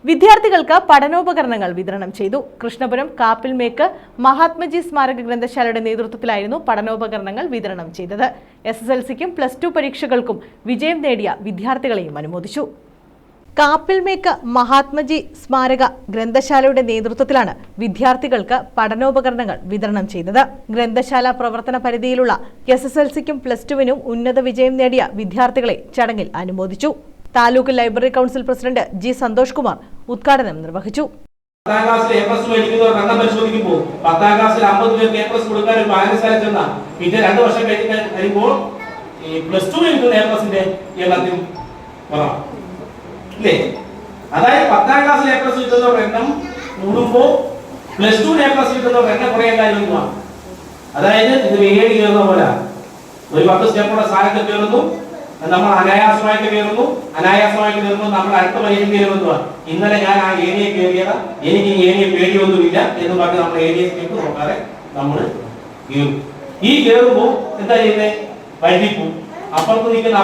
വിദ്യാർത്ഥികൾക്ക് പഠനോപകരണങ്ങൾ വിതരണം ചെയ്തു. കൃഷ്ണപുരം കാപ്പിൽമേക്ക് മഹാത്മജി സ്മാരക ഗ്രന്ഥശാലയുടെ നേതൃത്വത്തിലായിരുന്നു പഠനോപകരണങ്ങൾ വിതരണം ചെയ്തത്. SSLCക്കും +2 പരീക്ഷകൾക്കും വിജയം നേടിയ വിദ്യാർത്ഥികളെയും അനുമോദിച്ചു. കാപ്പിൽമേക്ക് മഹാത്മജി സ്മാരക ഗ്രന്ഥശാലയുടെ നേതൃത്വത്തിലാണ് വിദ്യാർത്ഥികൾക്ക് പഠനോപകരണങ്ങൾ വിതരണം ചെയ്തത്. ഗ്രന്ഥശാല പ്രവർത്തന പരിധിയിലുള്ള SSLCക്കും +2നും ഉന്നത വിജയം നേടിയ വിദ്യാർത്ഥികളെ ചടങ്ങിൽ അനുമോദിച്ചു. Taluk library council president G. Santhosh Kumar ഉദ്ഘാടനം നിർവഹിച്ചു. 10ാം ക്ലാസ്സിൽ A+ മേടിക്കുന്നവർ എണ്ണം പരിശോധിക്കുമ്പോൾ 10ാം ക്ലാസ്സിൽ 50 പേർക്ക് A+ കൊടുക്കാൻ ഒരു വായനശാല ചെന്നാൽ പിന്നെ 2 വർഷം കഴിയുമ്പോൾ +2 എടുക്കുന്ന A+ന്റെ എണ്ണത്തിൽ കുറവാണ് അല്ലേ? അതായത് 10ാം ക്ലാസ്സിൽ A+ കിട്ടുന്നവർ എണ്ണം കൂടുമ്പോൾ +2 A+ കിട്ടുന്നവർ എണ്ണം കുറയാൻ കാര്യമാണ്. അതായത് ഇത് വേഗം കയറുന്ന പോലെ ഒരു 10 സ്റ്റെപ്പോടെ സ്ഥാനത്ത് കയറുന്നു, നമ്മൾ അനായാസമായിട്ട് കയറുന്നു നമ്മൾ അടുത്ത പരീക്ഷ കയറുന്നതാണ്. ഇന്നലെ ഞാൻ ആ ഏരിയ കയറിയത്, എനിക്ക് ഈ ഏരിയ പേടിയൊന്നുമില്ല എന്ന് പറഞ്ഞ് നമ്മൾ ഏരിയ സ്റ്റെപ്പ് നോക്കാതെ നമ്മൾ കയറും. ഈ കയറുമ്പോൾ എന്താ ചെയ്യുന്നത്? വഴിപ്പും അപ്പുറത്ത് നിൽക്കുന്ന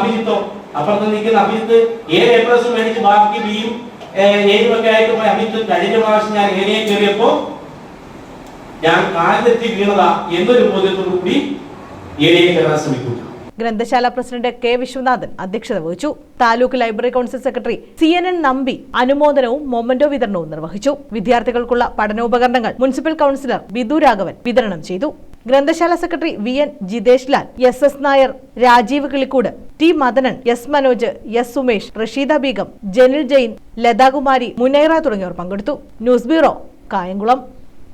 അഭിജിത്ത് A+ മേടിച്ച് ബാക്കി ബിയും എയും ഒക്കെ ആയിട്ട് പോയി അഭിജിത്ത് കഴിഞ്ഞ പ്രാവശ്യം ഞാൻ ഏരിയ കയറിയപ്പോ ഞാൻ കാലിലെത്തി വീണതാ എന്നൊരു ബോധ്യത്തോടു കൂടി ഏരിയ കയറാൻ ശ്രമിക്കുന്നു. ഗ്രന്ഥശാല പ്രസിഡന്റ് K. വിശ്വനാഥൻ അധ്യക്ഷത വഹിച്ചു. Taluk library council secretary CNN Nambi അനുമോദനവും മൊമന്റോ വിതരണവും നിർവഹിച്ചു. വിദ്യാർത്ഥികൾക്കുള്ള പഠനോപകരണങ്ങൾ മുനിസിപ്പൽ കൗൺസിലർ ബിദു രാഘവൻ വിതരണം ചെയ്തു. ഗ്രന്ഥശാല secretary VN Jithesh Lal, SS Nair, Rajeev Kilikkoodu, T. Madanan, S. Manoj, S. Sumesh, Rasheeda Beegum, Janil Jain, Lathakumari, Munaira തുടങ്ങിയവർ പങ്കെടുത്തു. News bureau, Kayamkulam.